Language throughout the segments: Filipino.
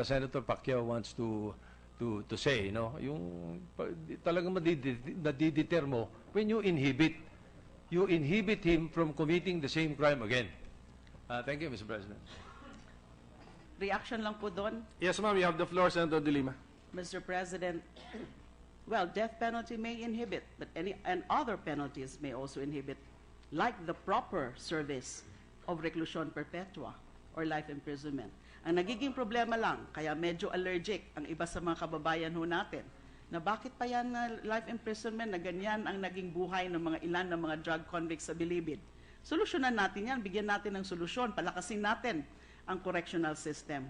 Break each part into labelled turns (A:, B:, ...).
A: Senator Pacquiao wants to say, yung talagang nadideter mo when you inhibit him from committing the same crime again. Thank you, Mr. President.
B: Reaction lang po doon,
C: Yes, ma'am. You have the floor, Senator De Lima.
B: Mr. President. Well, death penalty may inhibit, but and other penalties may also inhibit, like the proper service of reclusion perpetua or life imprisonment. Ang nagiging problema lang, kaya medyo allergic ang iba sa mga kababayan ho natin, na bakit pa yan na life imprisonment na ganyan ang naging buhay ng mga ilan ng mga drug convicts sa Bilibid. Solusyonan natin yan, bigyan natin ng solusyon, palakasin natin ang correctional system.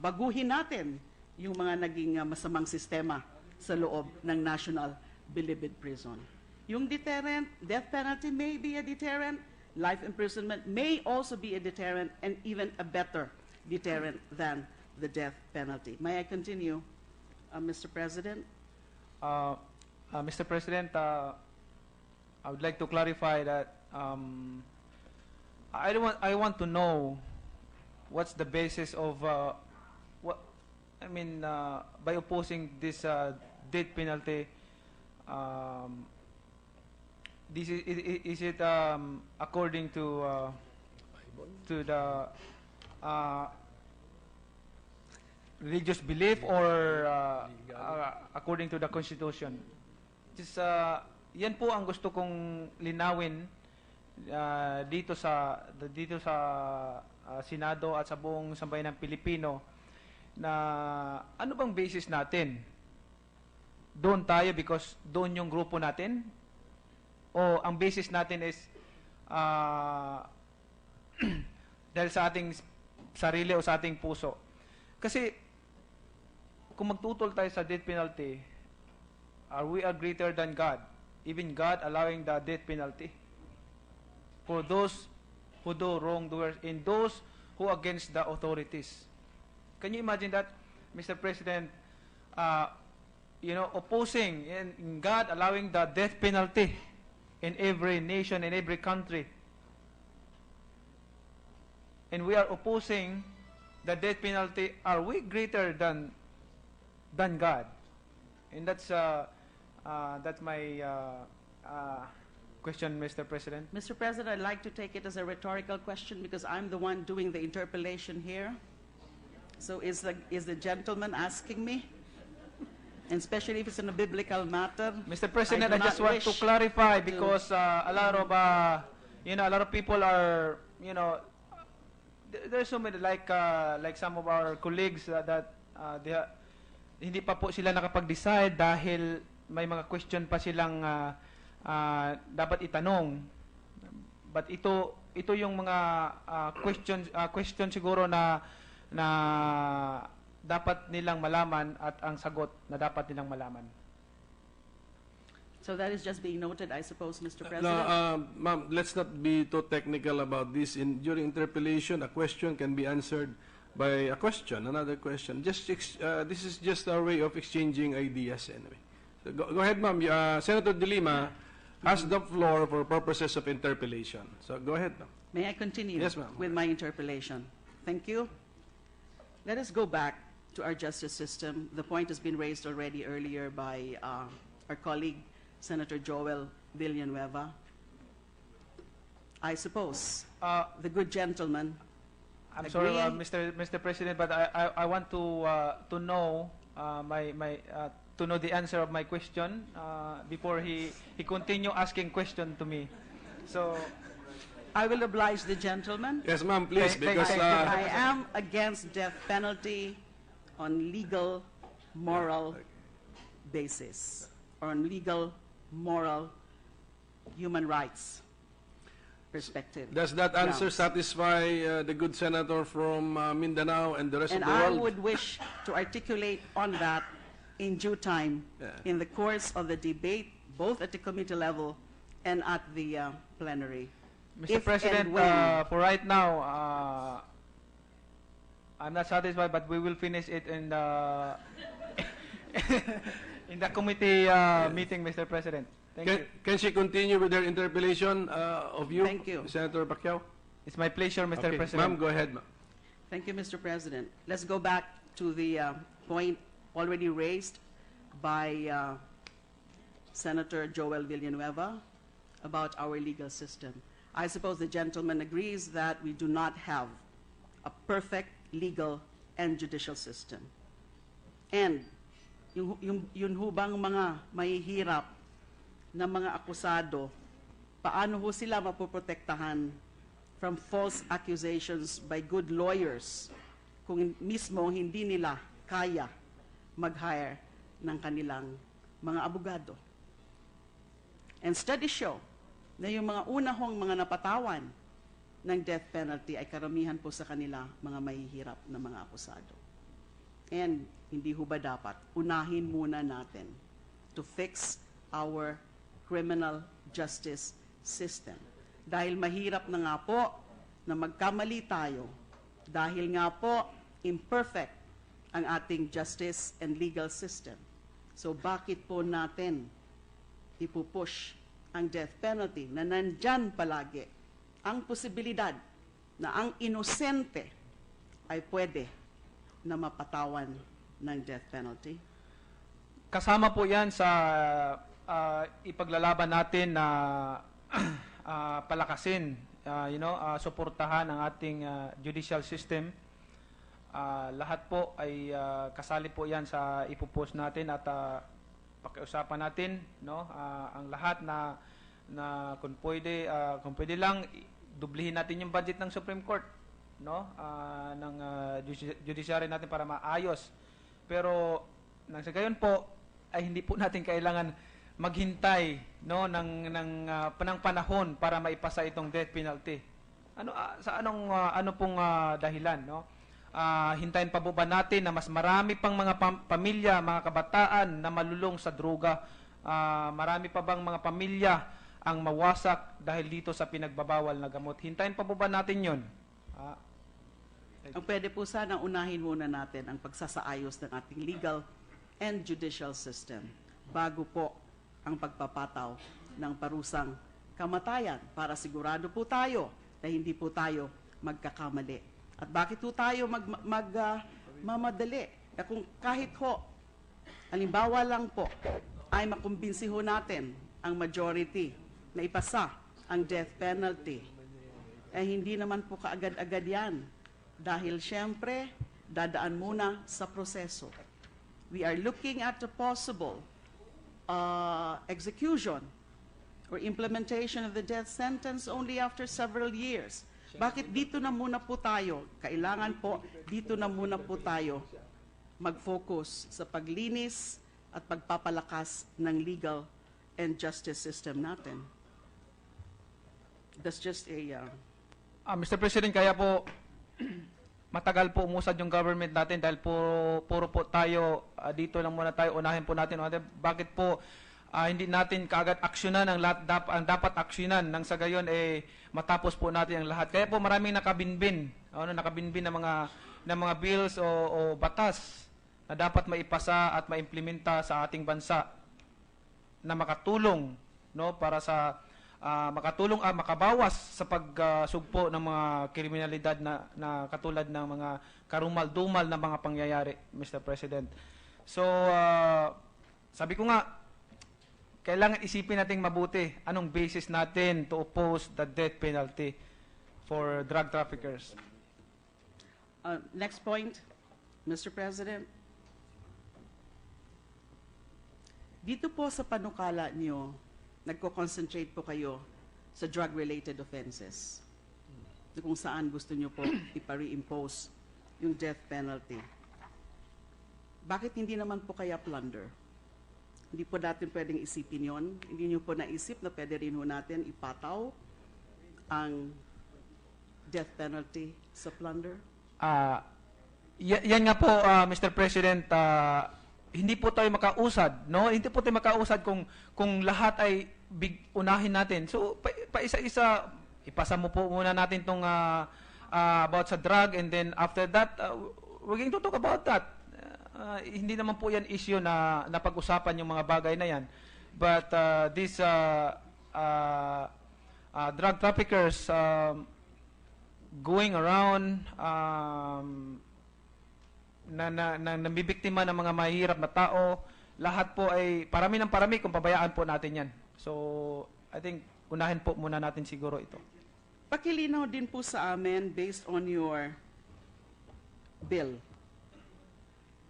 B: Baguhin natin yung mga naging masamang sistema sa loob ng National Bilibid Prison. Yung deterrent, death penalty may be a deterrent, life imprisonment may also be a deterrent and even a better deterrent than the death penalty. May I continue, Mr. President?
D: Mr. President, I would like to clarify that I want to know what's the basis of by opposing this death penalty. Is it according to the religious belief or according to the Constitution? Yan po ang gusto kong linawin dito sa Senado at sa buong sambayan ng Pilipino, na ano bang basis natin? Doon tayo because doon yung grupo natin? O ang basis natin is dahil sa ating sarili o sa ating puso? Kasi kung magtutol tayo sa death penalty, are we are greater than God? Even God allowing the death penalty for those who do wrongdoers and those who against the authorities. Can you imagine that, Mr. President? Opposing and God allowing the death penalty in every nation, in every country. And we are opposing the death penalty. Are we greater than God? And that's my question, Mr. President.
B: Mr. President, I'd like to take it as a rhetorical question because I'm the one doing the interpellation here. So is the gentleman asking me? And especially if it's in a biblical matter.
D: Mr. President, I just want to clarify because a lot of people are, there's so many like some of our colleagues that hindi pa po sila nakapag-decide dahil may mga question pa silang dapat itanong. But ito yung mga question siguro na dapat nilang malaman at ang sagot na dapat nilang malaman.
B: So that is just being noted, I suppose, Mr. President.
C: No, ma'am, let's not be too technical about this. During interpellation, a question can be answered by a question, another question. This is just our way of exchanging ideas anyway. So go ahead, ma'am. Senator De Lima has the floor for purposes of interpellation. So go ahead, ma'am.
B: May I continue
C: Yes, ma'am.
B: with my interpellation? Thank you. Let us go back to our justice system. The point has been raised already earlier by our colleague, Senator Joel Villanueva. I suppose the good gentleman
D: I'm sorry, Mr. President, but I want to know to know the answer of my question before he continue asking question to me. So
B: I will oblige the gentleman.
C: Yes, ma'am, please, because
B: I am against death penalty on legal, moral basis, or on legal, moral, human rights perspective.
C: does that answer satisfy the good senator from Mindanao and the rest
B: And
C: of the
B: I
C: world?
B: would wish to articulate on that in due time in the course of the debate, both at the committee level and at the plenary.
D: Mr.
B: If
D: President,
B: and when-
D: for right now, I'm not satisfied, but we will finish it in the In the committee meeting, Mr. President. Thank you.
C: Can she continue with her interpellation of you,
B: Thank you.
C: Senator Pacquiao?
D: It's my pleasure, Mr.
C: Okay,
D: President.
C: ma'am, go ahead, ma'am.
B: Thank you, Mr. President. Let's go back to the point already raised by Senator Joel Villanueva about our legal system. I suppose the gentleman agrees that we do not have a perfect legal and judicial system. And yun ho bang mga mahihirap na mga akusado, paano ho sila mapoprotektahan from false accusations by good lawyers kung mismo hindi nila kaya mag-hire ng kanilang mga abogado? And studies show na yung mga unahong mga napatawan ng death penalty ay karamihan po sa kanila mga mahihirap na mga akusado. And hindi ho ba dapat unahin muna natin to fix our criminal justice system? Dahil mahirap na nga po na magkamali tayo, dahil nga po imperfect ang ating justice and legal system. So bakit po natin ipupush ang death penalty na nandyan palagi ang posibilidad na ang inosente ay pwede na mapatawan ng death penalty?
D: Kasama po yan sa ipaglalaban natin na palakasin, suportahan ang ating judicial system. Lahat po ay kasali po yan sa ipupost natin at pakiusapan natin, ang lahat na kung pwede lang dublihin natin yung budget ng Supreme Court, ng judiciary natin para maayos. Pero nang sa gayon po ay hindi po natin kailangan maghintay ng panahon para maipasa itong death penalty. Ano pong dahilan, hintayin pa ba natin na mas marami pang mga pamilya, mga kabataan na malulong sa droga? Marami pa bang mga pamilya ang mawasak dahil dito sa pinagbabawal na gamot? Hintayin pa ba natin 'yon?
B: Ang pwede po sana unahin muna natin ang pagsasaayos ng ating legal and judicial system bago po ang pagpapataw ng parusang kamatayan para sigurado po tayo na hindi po tayo magkakamali. At bakit po tayo mamadali? Kung kahit ho, halimbawa lang po, ay makumbinsi ho natin ang majority na ipasa ang death penalty, hindi naman po kaagad-agad yan. Dahil syempre, dadaan muna sa proseso. We are looking at the possible execution or implementation of the death sentence only after several years. Bakit dito na muna po tayo? Kailangan po, dito na muna po tayo mag-focus sa paglinis at pagpapalakas ng legal and justice system natin. That's just a...
D: Mr. President, kaya po matagal po umusad yung government natin dahil puro po tayo, dito lang muna tayo, unahin po natin. Bakit po hindi natin kaagad aksyonan ang dapat aksyonan nang sa gayon matapos po natin ang lahat. Kaya po maraming nakabinbin ng mga bills o batas na dapat maipasa at maimplementa sa ating bansa na makatulong para sa makabawas sa pagsugpo ng mga kriminalidad na katulad ng mga karumal-dumal na mga pangyayari, Mr. President. So sabi ko nga, kailangan isipin natin mabuti anong basis natin to oppose the death penalty for drug traffickers.
B: Next point, Mr. President. Dito po sa panukala niyo, nagko-concentrate po kayo sa drug-related offenses, kung saan gusto niyo po ipa-reimpose yung death penalty. Bakit hindi naman po kaya plunder? Hindi po natin pwedeng isipin yon. Hindi niyo po naisip na pwede rin ho natin ipataw ang death penalty sa plunder?
D: Yan nga po, Mr. President, hindi po tayo makausad, Hindi po tayo makausad kung lahat ay unahin natin. So, paisa-isa, ipasa mo po muna natin tong about sa drug, and then after that, we're going to talk about that. hindi naman po yan issue na napag-usapan yung mga bagay na yan. But these drug traffickers going around na nabibiktima ng mga mahihirap na tao, lahat po ay parami ng parami kung pabayaan po natin yan. So, I think, unahin po muna natin siguro ito.
B: Pakilinaw din po sa amin, based on your bill,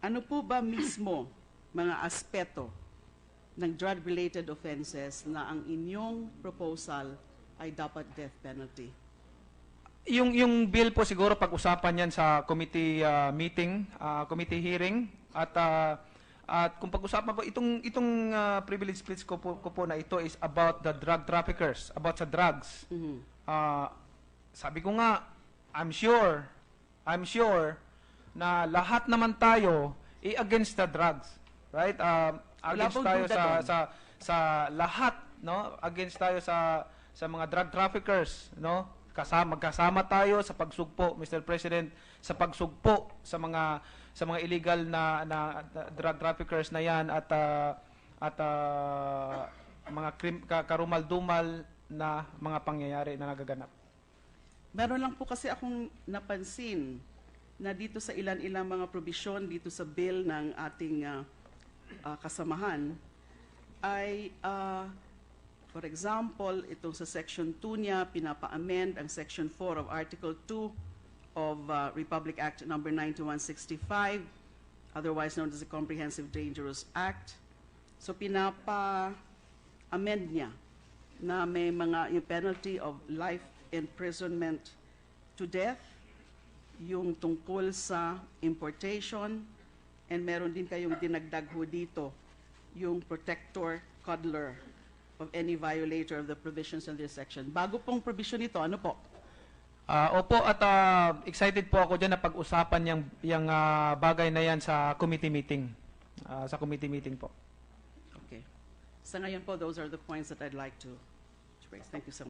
B: ano po ba mismo mga aspeto ng drug-related offenses na ang inyong proposal ay dapat death penalty?
D: Yung bill po siguro pag-usapan yan sa committee meeting, committee hearing, at kung pag-usapan po itong privilege speech ko po na ito is about the drug traffickers, about sa drugs. Sabi ko nga, I'm sure na lahat naman tayo against the drugs, right? Against tayo sa lahat, no? Against tayo sa mga drug traffickers, no? Magkasama tayo sa pagsugpo, Mr. President, sa pagsugpo sa mga illegal na drug traffickers na yan at mga karumal-dumal na mga pangyayari na nagaganap.
B: Meron lang po kasi akong napansin na dito sa ilan-ilang mga probisyon dito sa bill ng ating kasamahan ay for example, itong sa Section 2 niya, pinapa-amend ang Section 4 of Article 2 of Republic Act No. 9165, otherwise known as the Comprehensive Dangerous Act. So pinapa-amend niya na may yung penalty of life imprisonment to death, yung tungkol sa importation, and meron din kayong dinagdag ho dito, yung protector, cuddler of any violator of the provisions in this section. Bago pong provision ito, ano po?
D: Opo, at excited po ako dyan na pag-usapan yung bagay na yan sa committee meeting. Sa committee meeting po.
B: Okay. Sa ngayon po, those are the points that I'd like to raise. Thank you so much.